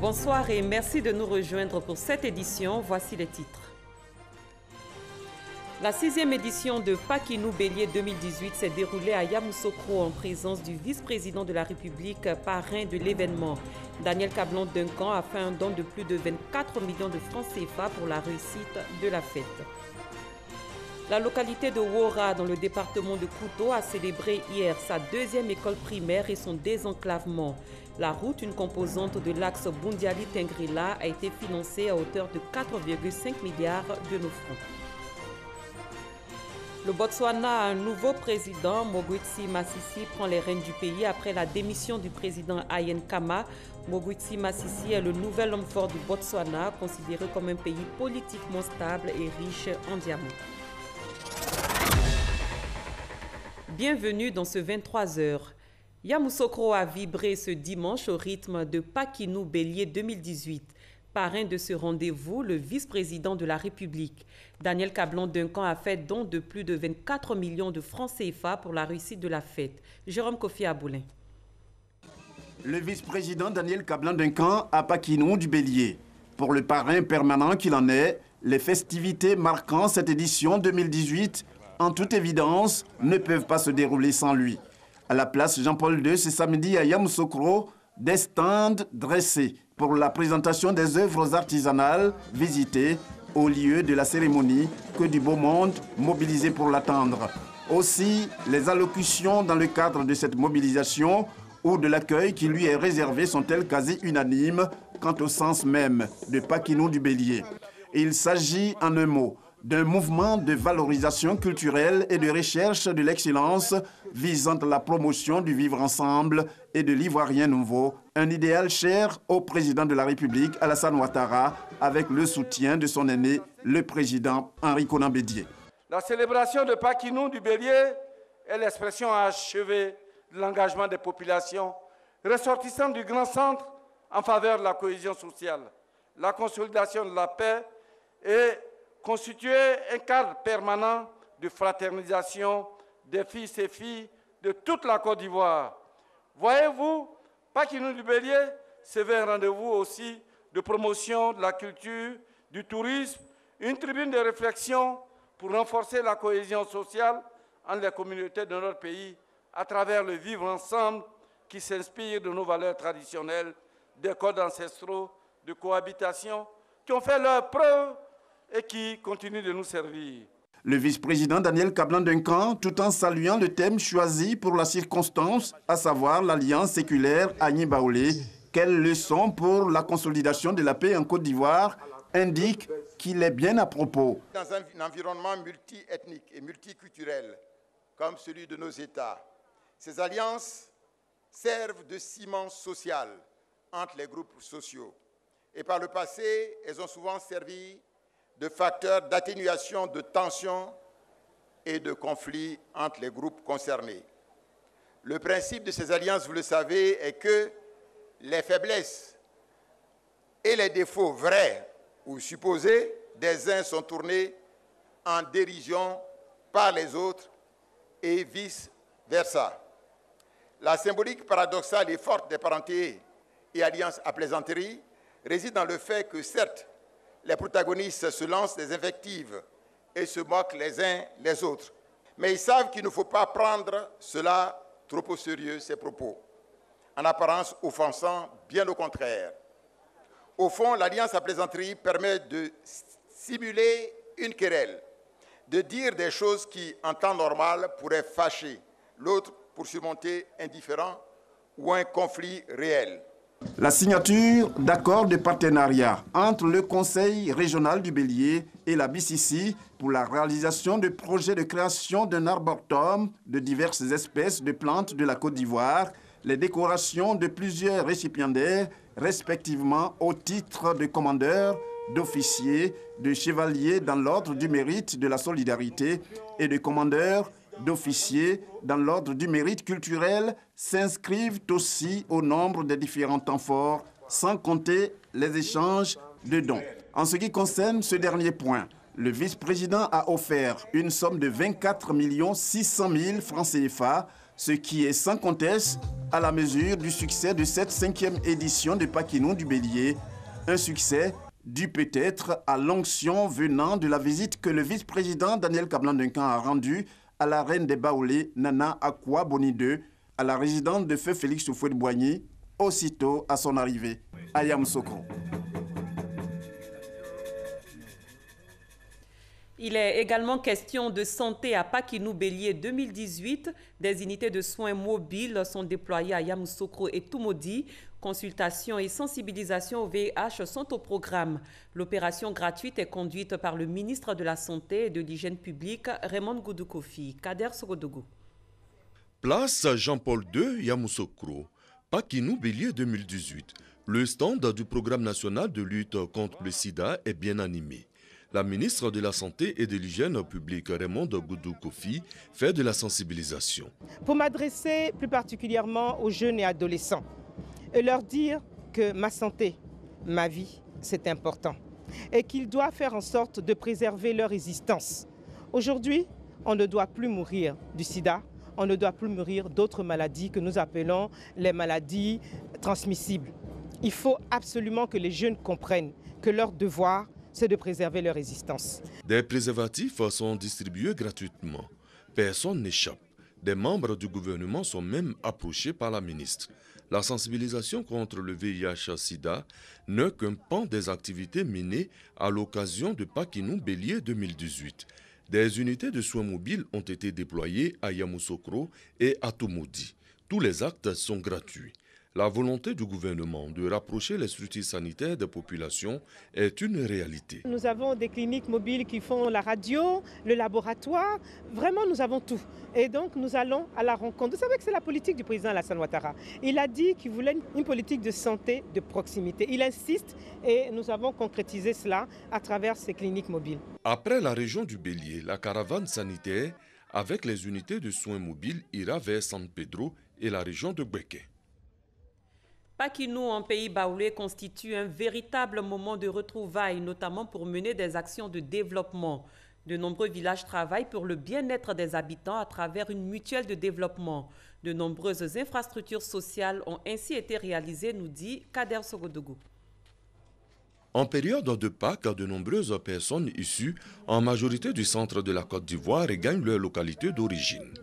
Bonsoir et merci de nous rejoindre pour cette édition. Voici les titres. La 6e édition de Pakinou Bélier 2018 s'est déroulée à Yamoussoukro en présence du vice-président de la République, parrain de l'événement. Daniel Kablan-Duncan a fait un don de plus de 24 millions de francs CFA pour la réussite de la fête. La localité de Wora, dans le département de Kouto, a célébré hier sa 2e école primaire et son désenclavement. La route, une composante de l'axe Bundiali-Tengrila, a été financée à hauteur de 4,5 milliards de nos francs. Le Botswana a un nouveau président. Mogwetsi Masisi prend les rênes du pays après la démission du président Ian Khama. Mogwetsi Masisi est le nouvel homme fort du Botswana, considéré comme un pays politiquement stable et riche en diamants. Bienvenue dans ce 23h. Yamoussoukro a vibré ce dimanche au rythme de Pakinou Bélier 2018. Parrain de ce rendez-vous, le vice-président de la République, Daniel Kablan-Duncan, a fait don de plus de 24 millions de francs CFA pour la réussite de la fête. Jérôme Kofi Aboulin. Le vice-président Daniel Kablan-Duncan à Pakinou du Bélier. Pour le parrain permanent qu'il en est, les festivités marquant cette édition 2018, en toute évidence, ne peuvent pas se dérouler sans lui. À la place Jean-Paul II, ce samedi à Yamoussoukro, des stands dressés pour la présentation des œuvres artisanales visitées au lieu de la cérémonie que du beau monde mobilisé pour l'attendre. Aussi, les allocutions dans le cadre de cette mobilisation ou de l'accueil qui lui est réservé sont-elles quasi unanimes quant au sens même de Pakinou du Bélier. Il s'agit en un mot d'un mouvement de valorisation culturelle et de recherche de l'excellence visant à la promotion du vivre ensemble et de l'ivoirien nouveau, un idéal cher au président de la République, Alassane Ouattara, avec le soutien de son aîné, le président Henri Konan Bédié. La célébration de Pakinou du Bélier est l'expression achevée de l'engagement des populations ressortissant du grand centre en faveur de la cohésion sociale, la consolidation de la paix et constituer un cadre permanent de fraternisation des fils et filles de toute la Côte d'Ivoire. Voyez-vous, Pakinou du Bélier se veut un rendez-vous aussi de promotion de la culture, du tourisme, une tribune de réflexion pour renforcer la cohésion sociale entre les communautés de notre pays à travers le vivre ensemble qui s'inspire de nos valeurs traditionnelles, des codes ancestraux, de cohabitation, qui ont fait leur preuve et qui continue de nous servir. Le vice-président Daniel Kablan-Duncan, tout en saluant le thème choisi pour la circonstance, à savoir l'Alliance séculaire Agni-Baoulé, quelle leçon pour la consolidation de la paix en Côte d'Ivoire, indique qu'il est bien à propos. Dans un environnement multi-ethnique et multiculturel, comme celui de nos États, ces alliances servent de ciment social entre les groupes sociaux. Et par le passé, elles ont souvent servi de facteurs d'atténuation de tensions et de conflits entre les groupes concernés. Le principe de ces alliances, vous le savez, est que les faiblesses et les défauts vrais ou supposés des uns sont tournés en dérision par les autres et vice-versa. La symbolique paradoxale et forte des parentés et alliances à plaisanterie réside dans le fait que, certes, les protagonistes se lancent des invectives et se moquent les uns les autres. Mais ils savent qu'il ne faut pas prendre cela trop au sérieux, ces propos, en apparence offensants, bien au contraire. Au fond, l'alliance à plaisanterie permet de simuler une querelle, de dire des choses qui, en temps normal, pourraient fâcher l'autre pour surmonter un différend ou un conflit réel. La signature d'accords de partenariat entre le Conseil régional du Bélier et la BCC pour la réalisation de projets de création d'un arboretum de diverses espèces de plantes de la Côte d'Ivoire, les décorations de plusieurs récipiendaires, respectivement au titre de commandeur, d'officier, de chevalier dans l'ordre du mérite de la solidarité et de commandeur, d'officiers dans l'ordre du mérite culturel s'inscrivent aussi au nombre des différents temps forts, sans compter les échanges de dons. En ce qui concerne ce dernier point, le vice-président a offert une somme de 24 600 000 francs CFA, Ce qui est sans conteste à la mesure du succès de cette 5e édition de Paquinou du Bélier. Un succès dû peut-être à l'onction venant de la visite que le vice-président Daniel Kablan-Duncan a rendue à la reine des Baoulés, Nana Akua Boni II, à la résidence de feu Félix Houphouët-Boigny, aussitôt à son arrivée à Yamoussoukro. Il est également question de santé à Paquinou Bélier 2018. Des unités de soins mobiles sont déployées à Yamoussoukro et Toumoudi. Consultation et sensibilisation au VIH sont au programme. L'opération gratuite est conduite par le ministre de la Santé et de l'Hygiène publique, Raymond Goudou-Kofi. Kader Sogodougou. Place Jean-Paul II, Yamoussoukro, Paquinou Bélier 2018. Le stand du programme national de lutte contre le sida est bien animé. La ministre de la Santé et de l'Hygiène publique, Raymond Goudou-Kofi, fait de la sensibilisation. Pour m'adresser plus particulièrement aux jeunes et adolescents et leur dire que ma santé, ma vie, c'est important et qu'ils doivent faire en sorte de préserver leur existence. Aujourd'hui, on ne doit plus mourir du sida, on ne doit plus mourir d'autres maladies que nous appelons les maladies transmissibles. Il faut absolument que les jeunes comprennent que leur devoir, c'est de préserver leur existence. Des préservatifs sont distribués gratuitement. Personne n'échappe. Des membres du gouvernement sont même approchés par la ministre. La sensibilisation contre le VIH-Sida n'est qu'un pan des activités menées à l'occasion de Paquinou Bélier 2018. Des unités de soins mobiles ont été déployées à Yamoussoukro et à Toumoudi. Tous les actes sont gratuits. La volonté du gouvernement de rapprocher les structures sanitaires des populations est une réalité. Nous avons des cliniques mobiles qui font la radio, le laboratoire. Vraiment, nous avons tout. Et donc, nous allons à la rencontre. Vous savez que c'est la politique du président Alassane Ouattara. Il a dit qu'il voulait une politique de santé de proximité. Il insiste et nous avons concrétisé cela à travers ces cliniques mobiles. Après la région du Bélier, la caravane sanitaire avec les unités de soins mobiles ira vers San Pedro et la région de Gbeke. Paquinou en pays baoulé constitue un véritable moment de retrouvailles, notamment pour mener des actions de développement. De nombreux villages travaillent pour le bien-être des habitants à travers une mutuelle de développement. De nombreuses infrastructures sociales ont ainsi été réalisées, nous dit Kader Sogodougou. En période de Pâques, de nombreuses personnes issues, en majorité du centre de la Côte d'Ivoire, regagnent leur localité d'origine.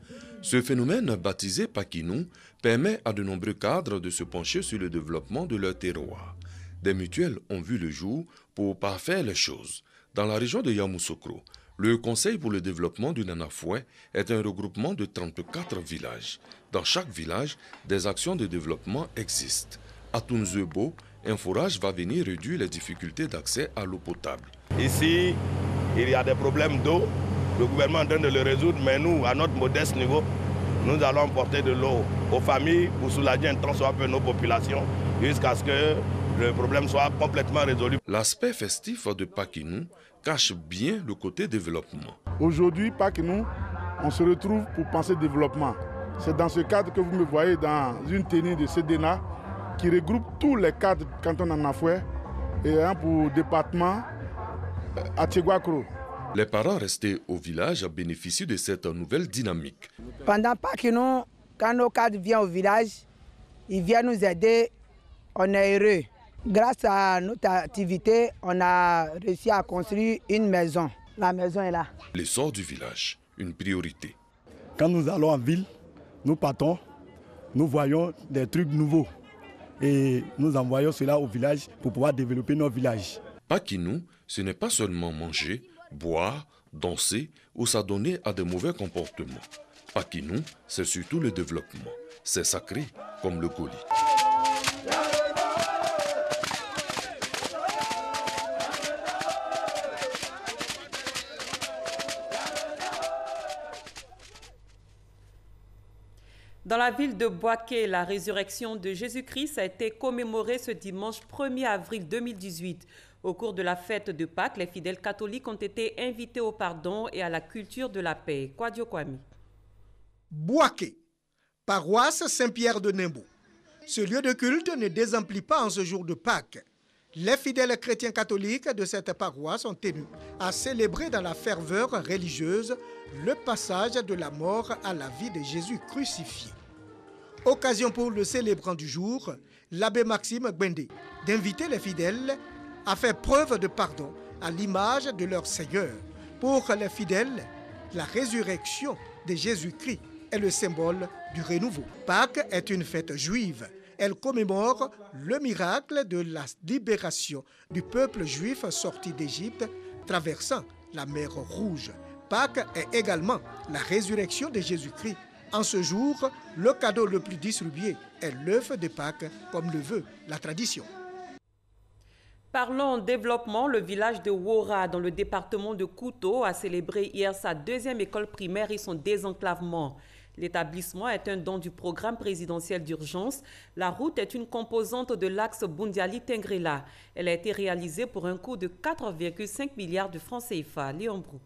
Ce phénomène, baptisé Paquinou, permet à de nombreux cadres de se pencher sur le développement de leur terroir. Des mutuelles ont vu le jour pour parfaire les choses. Dans la région de Yamoussoukro, le Conseil pour le développement du Nanafoué est un regroupement de 34 villages. Dans chaque village, des actions de développement existent. À Tounzebo, un forage va venir réduire les difficultés d'accès à l'eau potable. Ici, il y a des problèmes d'eau. Le gouvernement est en train de le résoudre, mais nous, à notre modeste niveau, nous allons porter de l'eau aux familles pour soulager un temps soit peu nos populations jusqu'à ce que le problème soit complètement résolu. L'aspect festif de Paquinou cache bien le côté développement. Aujourd'hui, Paquinou, on se retrouve pour penser développement. C'est dans ce cadre que vous me voyez dans une tenue de CEDENA qui regroupe tous les cadres du canton Nanafoué et un pour département à Tchégouakro. Les parents restés au village bénéficient de cette nouvelle dynamique. Pendant Paquinou, quand nos cadres viennent au village, ils viennent nous aider, on est heureux. Grâce à notre activité, on a réussi à construire une maison. La maison est là. L'essor du village, une priorité. Quand nous allons en ville, nous partons, nous voyons des trucs nouveaux. Et nous envoyons cela au village pour pouvoir développer nos villages. Paquinou, ce n'est pas seulement manger, boire, danser ou s'adonner à de mauvais comportements. Paquinou, c'est surtout le développement. C'est sacré comme le Goli. Dans la ville de Boaké, la résurrection de Jésus-Christ a été commémorée ce dimanche 1er avril 2018. Au cours de la fête de Pâques, les fidèles catholiques ont été invités au pardon et à la culture de la paix. Kwadio Kwami. Boaké, paroisse Saint-Pierre de Nimbo. Ce lieu de culte ne désemplit pas en ce jour de Pâques. Les fidèles chrétiens catholiques de cette paroisse sont tenus à célébrer dans la ferveur religieuse le passage de la mort à la vie de Jésus crucifié. Occasion pour le célébrant du jour, l'abbé Maxime Gbende, d'inviter les fidèles à faire preuve de pardon à l'image de leur Seigneur. Pour les fidèles, la résurrection de Jésus-Christ est le symbole du renouveau. Pâques est une fête juive. Elle commémore le miracle de la libération du peuple juif sorti d'Égypte, traversant la mer Rouge. Pâques est également la résurrection de Jésus-Christ. En ce jour, le cadeau le plus distribué est l'œuf de Pâques, comme le veut la tradition. Parlons développement, le village de Wora, dans le département de Kouto, a célébré hier sa deuxième école primaire et son désenclavement. L'établissement est un don du programme présidentiel d'urgence. La route est une composante de l'axe Bundiali-Tengrela. Elle a été réalisée pour un coût de 4,5 milliards de francs CFA. Léon Brou.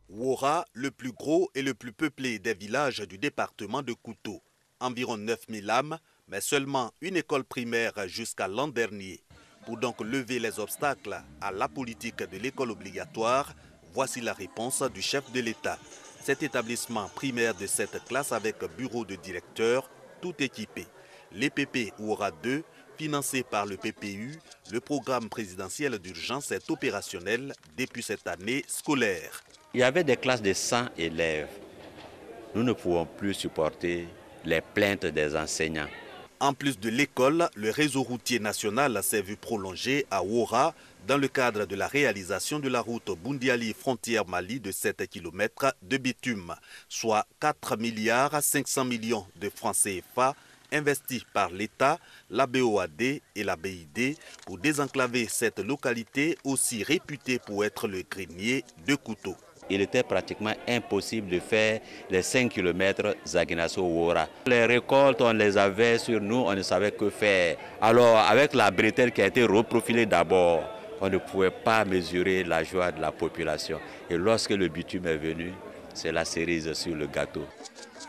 Wora, le plus gros et le plus peuplé des villages du département de Kouto. Environ 9000 âmes, mais seulement une école primaire jusqu'à l'an dernier. Pour donc lever les obstacles à la politique de l'école obligatoire, voici la réponse du chef de l'État. Cet établissement primaire de cette classe avec bureau de directeur, tout équipé. L'EPP Wora 2, financé par le PPU, le programme présidentiel d'urgence est opérationnel depuis cette année scolaire. Il y avait des classes de 100 élèves. Nous ne pouvons plus supporter les plaintes des enseignants. En plus de l'école, le réseau routier national s'est vu prolongé à Wora dans le cadre de la réalisation de la route Bundiali frontière Mali de 7 km de bitume, soit 4 milliards 500 millions de francs CFA investis par l'État, la BOAD et la BID pour désenclaver cette localité aussi réputée pour être le grenier de Kouto. Il était pratiquement impossible de faire les 5 km Zaginaso-Wora. Les récoltes, on les avait sur nous, on ne savait que faire. Alors, avec la bretelle qui a été reprofilée d'abord, on ne pouvait pas mesurer la joie de la population. Et lorsque le bitume est venu, c'est la cerise sur le gâteau.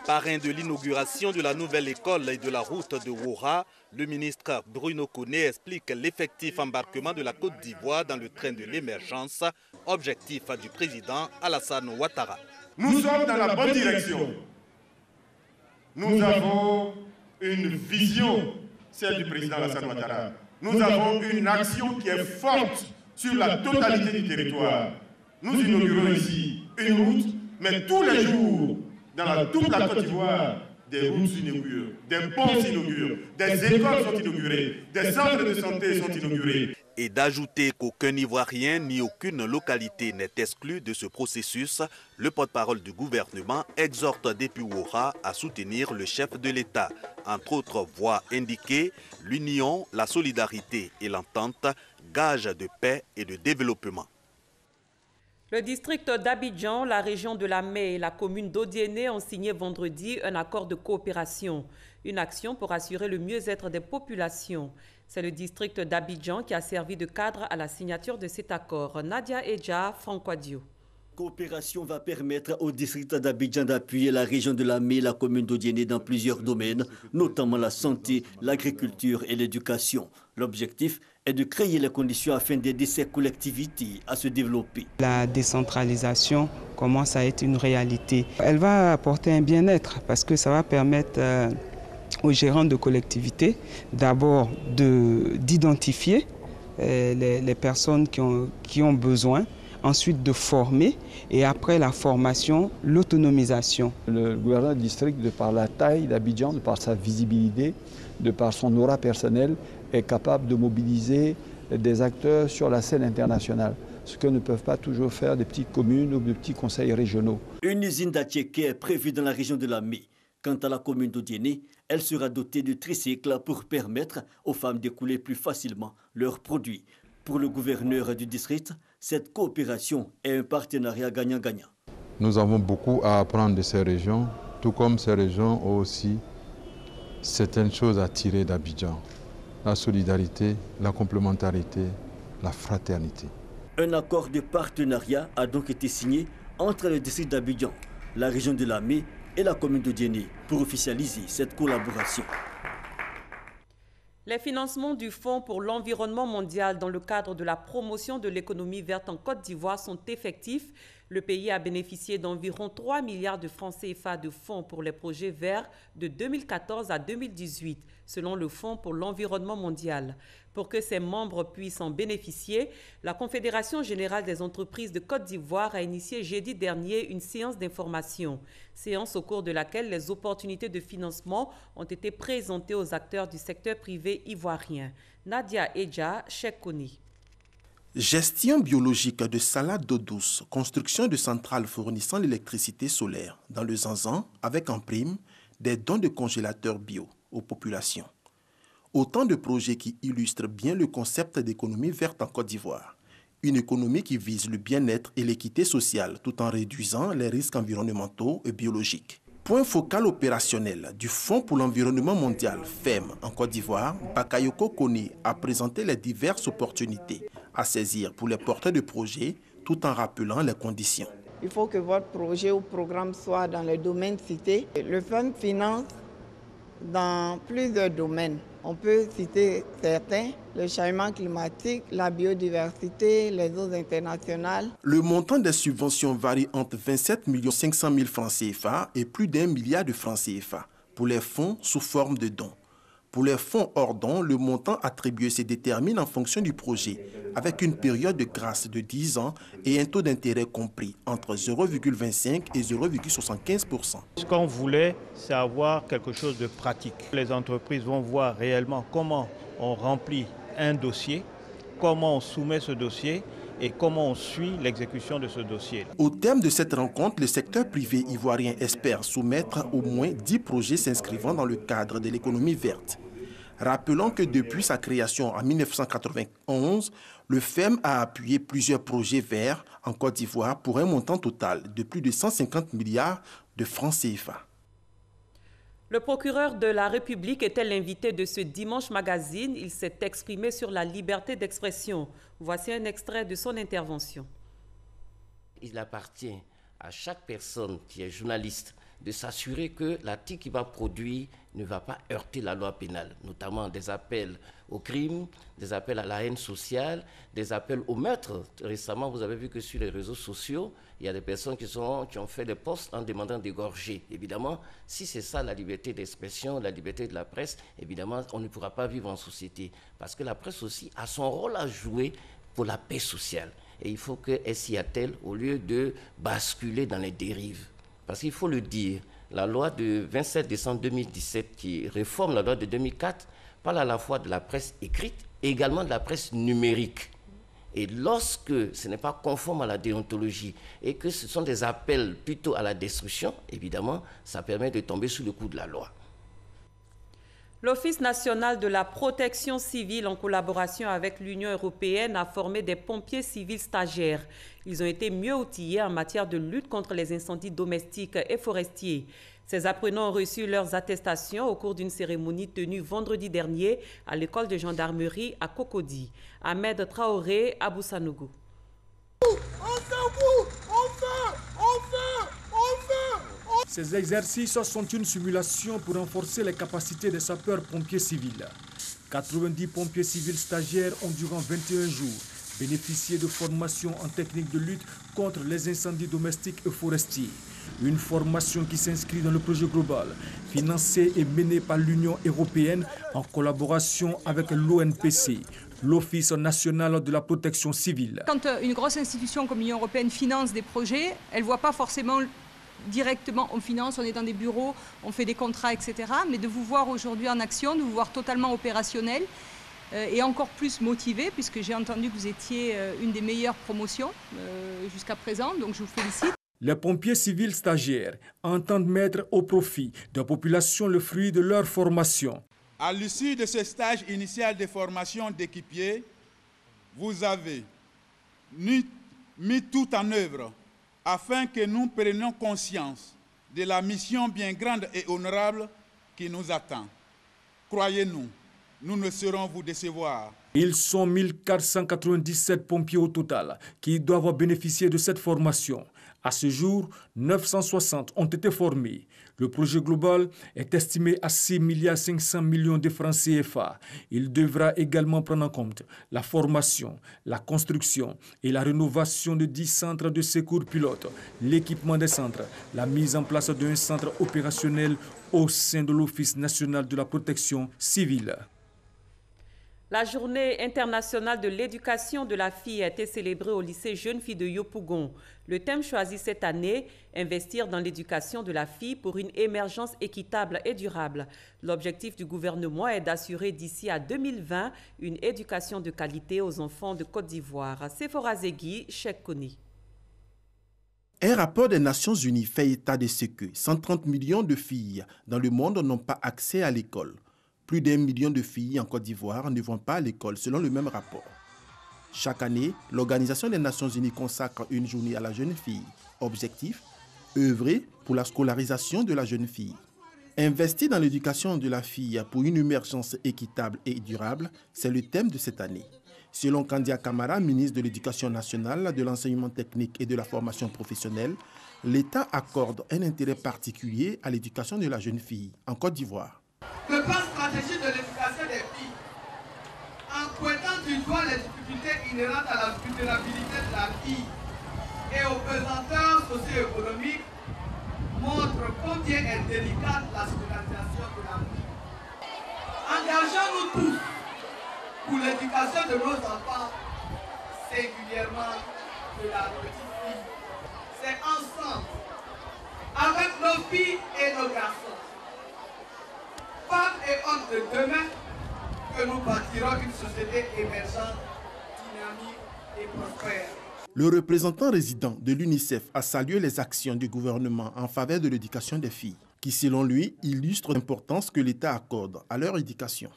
Parrain de l'inauguration de la nouvelle école et de la route de Wora, le ministre Bruno Koné explique l'effectif embarquement de la Côte d'Ivoire dans le train de l'émergence, objectif du président Alassane Ouattara. Nous sommes dans la bonne direction. Nous avons une vision, celle du président Alassane Ouattara. Nous avons une action qui est forte sur la totalité du territoire. Nous inaugurons ici une route, mais tous les jours, dans toute la Côte d'Ivoire, des routes s'inaugurent, des ponts s'inaugurent, des écoles sont inaugurées, des centres de santé sont inaugurés. Et d'ajouter qu'aucun Ivoirien ni aucune localité n'est exclu de ce processus, le porte-parole du gouvernement exhorte depuis Wora à soutenir le chef de l'État. Entre autres voies indiquées, l'union, la solidarité et l'entente, gage de paix et de développement. Le district d'Abidjan, la région de la Mai et la commune d'Odiéné ont signé vendredi un accord de coopération, une action pour assurer le mieux-être des populations. C'est le district d'Abidjan qui a servi de cadre à la signature de cet accord. Nadia Edja, Francois Dio. La coopération va permettre au district d'Abidjan d'appuyer la région de la Mai et la commune d'Odiéné dans plusieurs domaines, notamment la santé, l'agriculture et l'éducation. L'objectif est de créer les conditions afin d'aider ces collectivités à se développer. La décentralisation commence à être une réalité. Elle va apporter un bien-être parce que ça va permettre aux gérants de collectivités d'abord d'identifier les personnes qui ont besoin, ensuite de former et après la formation, l'autonomisation. Le gouverneur du district, de par la taille d'Abidjan, de par sa visibilité, de par son aura personnelle, est capable de mobiliser des acteurs sur la scène internationale, ce que ne peuvent pas toujours faire des petites communes ou des petits conseils régionaux. Une usine d'Attiéké est prévue dans la région de la Mai. Quant à la commune d'Odiéné, elle sera dotée de tricycles pour permettre aux femmes d'écouler plus facilement leurs produits. Pour le gouverneur du district, cette coopération est un partenariat gagnant-gagnant. Nous avons beaucoup à apprendre de ces régions, tout comme ces régions ont aussi certaines choses à tirer d'Abidjan. La solidarité, la complémentarité, la fraternité. Un accord de partenariat a donc été signé entre le district d'Abidjan, la région de la Mai et la commune d'Odiéné pour officialiser cette collaboration. Les financements du Fonds pour l'environnement mondial dans le cadre de la promotion de l'économie verte en Côte d'Ivoire sont effectifs. Le pays a bénéficié d'environ 3 milliards de francs CFA de fonds pour les projets verts de 2014 à 2018, selon le Fonds pour l'environnement mondial. Pour que ses membres puissent en bénéficier, la Confédération générale des entreprises de Côte d'Ivoire a initié jeudi dernier une séance d'information. Séance au cours de laquelle les opportunités de financement ont été présentées aux acteurs du secteur privé ivoirien. Nadia Edja, Cheikh Koni. Gestion biologique de salade d'eau douce, construction de centrales fournissant l'électricité solaire dans le Zanzan avec en prime des dons de congélateurs bio aux populations. Autant de projets qui illustrent bien le concept d'économie verte en Côte d'Ivoire. Une économie qui vise le bien-être et l'équité sociale tout en réduisant les risques environnementaux et biologiques. Point focal opérationnel du Fonds pour l'environnement mondial, FEM, en Côte d'Ivoire, Bakayoko Kone a présenté les diverses opportunités à saisir pour les porteurs de projets tout en rappelant les conditions. Il faut que votre projet ou programme soit dans les domaines cités. Le FEM finance dans plusieurs domaines. On peut citer certains, le changement climatique, la biodiversité, les eaux internationales. Le montant des subventions varie entre 27 500 000 francs CFA et plus d'1 milliard de francs CFA pour les fonds sous forme de dons. Pour les fonds hors dons, le montant attribué se détermine en fonction du projet, avec une période de grâce de 10 ans et un taux d'intérêt compris entre 0,25 et 0,75%. Ce qu'on voulait, c'est avoir quelque chose de pratique. Les entreprises vont voir réellement comment on remplit un dossier, comment on soumet ce dossier et comment on suit l'exécution de ce dossier. Au terme de cette rencontre, le secteur privé ivoirien espère soumettre au moins 10 projets s'inscrivant dans le cadre de l'économie verte. Rappelons que depuis sa création en 1991, le FEM a appuyé plusieurs projets verts en Côte d'Ivoire pour un montant total de plus de 150 milliards de francs CFA. Le procureur de la République était l'invité de ce Dimanche Magazine. Il s'est exprimé sur la liberté d'expression. Voici un extrait de son intervention. Il appartient à chaque personne qui est journaliste de s'assurer que l'article qu'il va produire ne va pas heurter la loi pénale, notamment des appels au crime, des appels à la haine sociale, des appels au meurtre. Récemment, vous avez vu que sur les réseaux sociaux, il y a des personnes qui ont fait des posts en demandant d'égorger. Évidemment, si c'est ça la liberté d'expression, la liberté de la presse, évidemment, on ne pourra pas vivre en société. Parce que la presse aussi a son rôle à jouer pour la paix sociale. Et il faut qu'elle s'y attelle au lieu de basculer dans les dérives. Parce qu'il faut le dire, la loi de 27 décembre 2017 qui réforme la loi de 2004 parle à la fois de la presse écrite et également de la presse numérique. Et lorsque ce n'est pas conforme à la déontologie et que ce sont des appels plutôt à la destruction, évidemment, ça permet de tomber sous le coup de la loi. L'Office national de la protection civile, en collaboration avec l'Union européenne, a formé des pompiers civils stagiaires. Ils ont été mieux outillés en matière de lutte contre les incendies domestiques et forestiers. Ces apprenants ont reçu leurs attestations au cours d'une cérémonie tenue vendredi dernier à l'école de gendarmerie à Cocody. Ahmed Traoré, Abou Sanougou. Ces exercices sont une simulation pour renforcer les capacités des sapeurs-pompiers civils. 90 pompiers civils stagiaires ont durant 21 jours bénéficié de formations en technique de lutte contre les incendies domestiques et forestiers. Une formation qui s'inscrit dans le projet global, financé et mené par l'Union européenne en collaboration avec l'ONPC, l'Office national de la protection civile. Quand une grosse institution comme l'Union européenne finance des projets, elle ne voit pas forcément directement, on finance, on est dans des bureaux, on fait des contrats, etc. Mais de vous voir aujourd'hui en action, de vous voir totalement opérationnel et encore plus motivé, puisque j'ai entendu que vous étiez une des meilleures promotions jusqu'à présent, donc je vous félicite. Les pompiers civils stagiaires entendent mettre au profit de la population le fruit de leur formation. À l'issue de ce stage initial de formation d'équipiers, vous avez mis tout en œuvre afin que nous prenions conscience de la mission bien grande et honorable qui nous attend. Croyez-nous, nous ne saurons vous décevoir. Ils sont 1497 pompiers au total qui doivent bénéficier de cette formation. À ce jour, 960 ont été formés. Le projet global est estimé à 6,5 milliards de francs CFA. Il devra également prendre en compte la formation, la construction et la rénovation de 10 centres de secours pilotes, l'équipement des centres, la mise en place d'un centre opérationnel au sein de l'Office national de la protection civile. La journée internationale de l'éducation de la fille a été célébrée au lycée Jeune Fille de Yopougon. Le thème choisi cette année, investir dans l'éducation de la fille pour une émergence équitable et durable. L'objectif du gouvernement est d'assurer d'ici à 2020 une éducation de qualité aux enfants de Côte d'Ivoire. Sephora Zegui, Cheikh Koni. Un rapport des Nations Unies fait état de ce que 130 millions de filles dans le monde n'ont pas accès à l'école. Plus d'1 million de filles en Côte d'Ivoire ne vont pas à l'école, selon le même rapport. Chaque année, l'Organisation des Nations Unies consacre une journée à la jeune fille. Objectif, œuvrer pour la scolarisation de la jeune fille. Investir dans l'éducation de la fille pour une émergence équitable et durable, c'est le thème de cette année. Selon Kandia Kamara, ministre de l'Éducation nationale, de l'enseignement technique et de la formation professionnelle, l'État accorde un intérêt particulier à l'éducation de la jeune fille en Côte d'Ivoire. Le plan stratégique de l'éducation des filles, en pointant du doigt les difficultés inhérentes à la vulnérabilité de la fille et aux pesanteurs socio-économiques, montre combien est délicate la scolarisation de la fille. Engageons-nous tous pour l'éducation de nos enfants, singulièrement de la petite fille. C'est ensemble, avec nos filles et nos garçons, femmes et hommes de demain, que nous bâtirons une société émergente, dynamique et prospère. Le représentant résident de l'UNICEF a salué les actions du gouvernement en faveur de l'éducation des filles, qui selon lui illustrent l'importance que l'État accorde à leur éducation.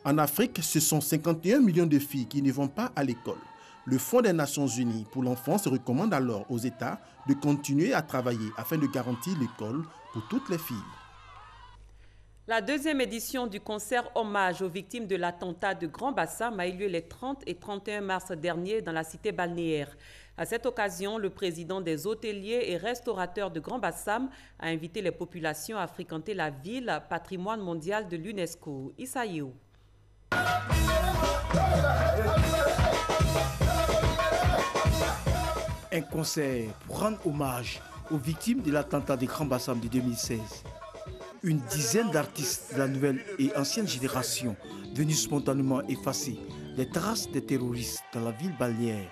En Afrique, ce sont 51 millions de filles qui ne vont pas à l'école. Le Fonds des Nations Unies pour l'enfance recommande alors aux États de continuer à travailler afin de garantir l'école pour toutes les filles. La deuxième édition du concert hommage aux victimes de l'attentat de Grand Bassam a eu lieu les 30 et 31 mars dernier dans la cité balnéaire. À cette occasion, le président des hôteliers et restaurateurs de Grand Bassam a invité les populations à fréquenter la ville, patrimoine mondial de l'UNESCO. Issaïou. Un concert pour rendre hommage aux victimes de l'attentat de Grand Bassam de 2016. Une dizaine d'artistes de la nouvelle et ancienne génération venus spontanément effacer les traces des terroristes dans la ville balnéaire,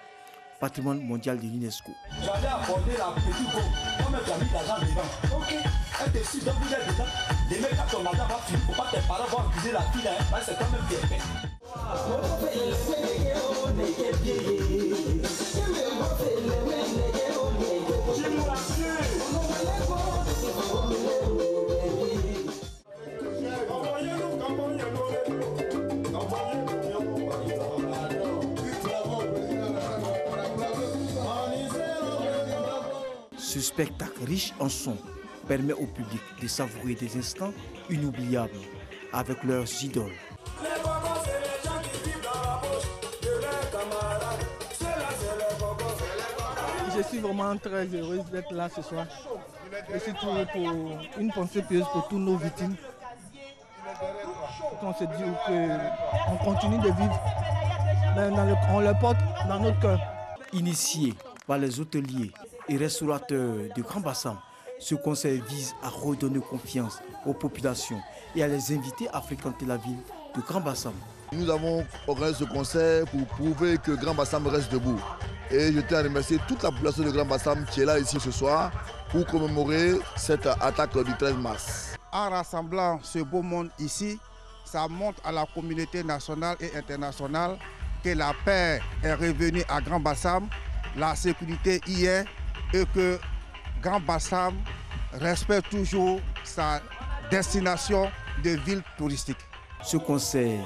patrimoine mondial de l'UNESCO. J'allais apporter la petite bombe, on met la mise d'argent dedans. Ok, elle décide de bouger dedans. Les mecs, quand ton argent va finir, pour pas que tes parents vont accuser la fille, hein, c'est quand même bien fait. Ce spectacle riche en sons permet au public de savourer des instants inoubliables avec leurs idoles. Je suis vraiment très heureuse d'être là ce soir. Et surtout pour une pensée pieuse pour tous nos victimes. On se dit qu'on continue de vivre, mais on le porte dans notre cœur. Initié par les hôteliers et restaurateurs de Grand Bassam, ce concert vise à redonner confiance aux populations et à les inviter à fréquenter la ville de Grand Bassam. Nous avons organisé ce concert pour prouver que Grand Bassam reste debout. Et je tiens à remercier toute la population de Grand Bassam qui est là ici ce soir pour commémorer cette attaque du 13 mars. En rassemblant ce beau monde ici, ça montre à la communauté nationale et internationale que la paix est revenue à Grand Bassam, la sécurité y est et que Grand Bassam respecte toujours sa destination de ville touristique. Ce concert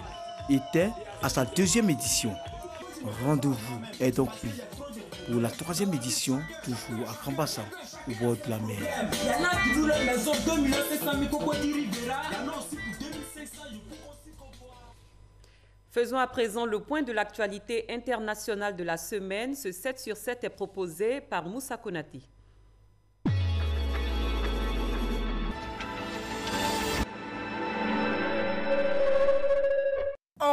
était à sa deuxième édition. Rendez-vous est donc pris pour la troisième édition, toujours à Grand Bassam, au bord de la mer. Faisons à présent le point de l'actualité internationale de la semaine. Ce 7 sur 7 est proposé par Moussa Konati.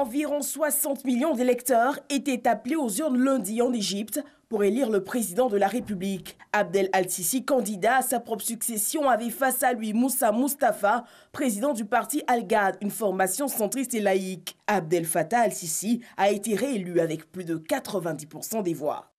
Environ 60 millions d'électeurs étaient appelés aux urnes lundi en Égypte pour élire le président de la République. Abdel Al-Sisi, candidat à sa propre succession, avait face à lui Moussa Mustafa, président du parti Al-Ghad, une formation centriste et laïque. Abdel Fattah Al-Sisi a été réélu avec plus de 90% des voix.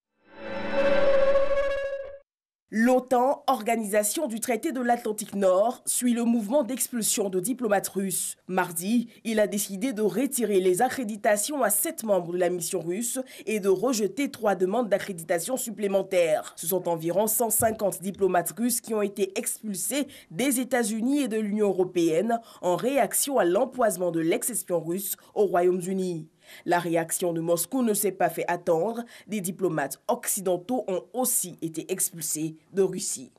L'OTAN, organisation du traité de l'Atlantique Nord, suit le mouvement d'expulsion de diplomates russes. Mardi, il a décidé de retirer les accréditations à 7 membres de la mission russe et de rejeter 3 demandes d'accréditation supplémentaires. Ce sont environ 150 diplomates russes qui ont été expulsés des États-Unis et de l'Union européenne en réaction à l'empoisonnement de l'ex-espion russe au Royaume-Uni. La réaction de Moscou ne s'est pas fait attendre. Des diplomates occidentaux ont aussi été expulsés de Russie.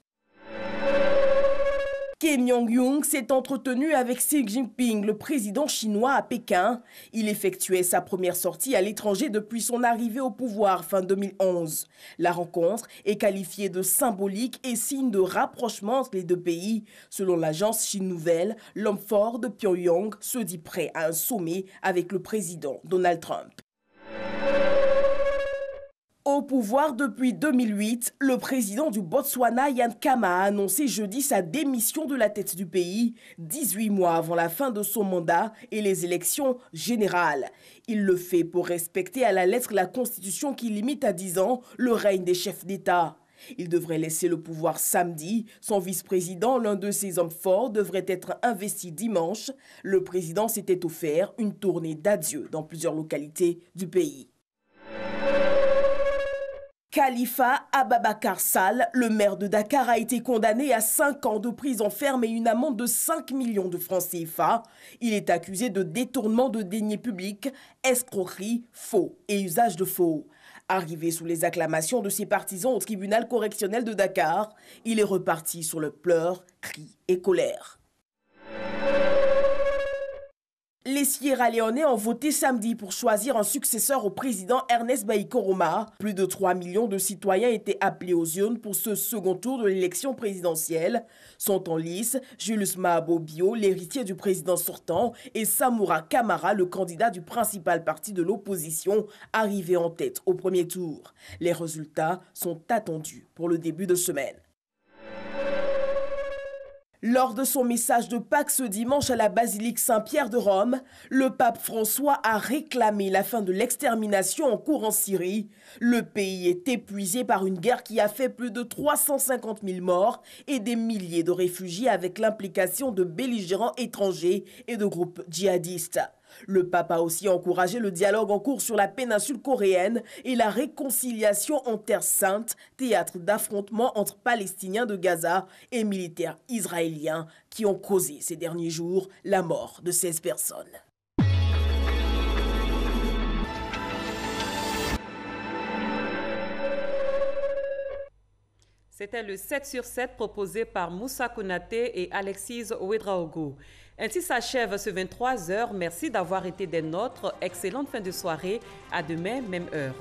Kim Jong-un s'est entretenu avec Xi Jinping, le président chinois, à Pékin. Il effectuait sa première sortie à l'étranger depuis son arrivée au pouvoir fin 2011. La rencontre est qualifiée de symbolique et signe de rapprochement entre les deux pays. Selon l'agence Chine Nouvelle, l'homme fort de Pyongyang se dit prêt à un sommet avec le président Donald Trump. Au pouvoir depuis 2008, le président du Botswana, Ian Khama, a annoncé jeudi sa démission de la tête du pays, 18 mois avant la fin de son mandat et les élections générales. Il le fait pour respecter à la lettre la constitution qui limite à 10 ans le règne des chefs d'État. Il devrait laisser le pouvoir samedi. Son vice-président, l'un de ses hommes forts, devrait être investi dimanche. Le président s'était offert une tournée d'adieu dans plusieurs localités du pays. Khalifa Ababakar Sall, le maire de Dakar, a été condamné à 5 ans de prison ferme et une amende de 5 millions de francs CFA. Il est accusé de détournement de deniers publics, escroquerie, faux et usage de faux. Arrivé sous les acclamations de ses partisans au tribunal correctionnel de Dakar, il est reparti sur le pleur, cri et colère. Les Sierra-Léonais ont voté samedi pour choisir un successeur au président Ernest Bai Koroma. Plus de 3 millions de citoyens étaient appelés aux urnes pour ce second tour de l'élection présidentielle. Sont en lice Julius Maabo Bio, l'héritier du président sortant, et Samura Kamara, le candidat du principal parti de l'opposition, arrivé en tête au premier tour. Les résultats sont attendus pour le début de semaine. Lors de son message de Pâques ce dimanche à la basilique Saint-Pierre de Rome, le pape François a réclamé la fin de l'extermination en cours en Syrie. Le pays est épuisé par une guerre qui a fait plus de 350 000 morts et des milliers de réfugiés avec l'implication de belligérants étrangers et de groupes djihadistes. Le pape a aussi encouragé le dialogue en cours sur la péninsule coréenne et la réconciliation en Terre Sainte, théâtre d'affrontements entre Palestiniens de Gaza et militaires israéliens qui ont causé ces derniers jours la mort de 16 personnes. C'était le 7 sur 7 proposé par Moussa Konaté et Alexis Ouedraogo. Ainsi s'achève ce 23h. Merci d'avoir été des nôtres. Excellente fin de soirée. À demain, même heure.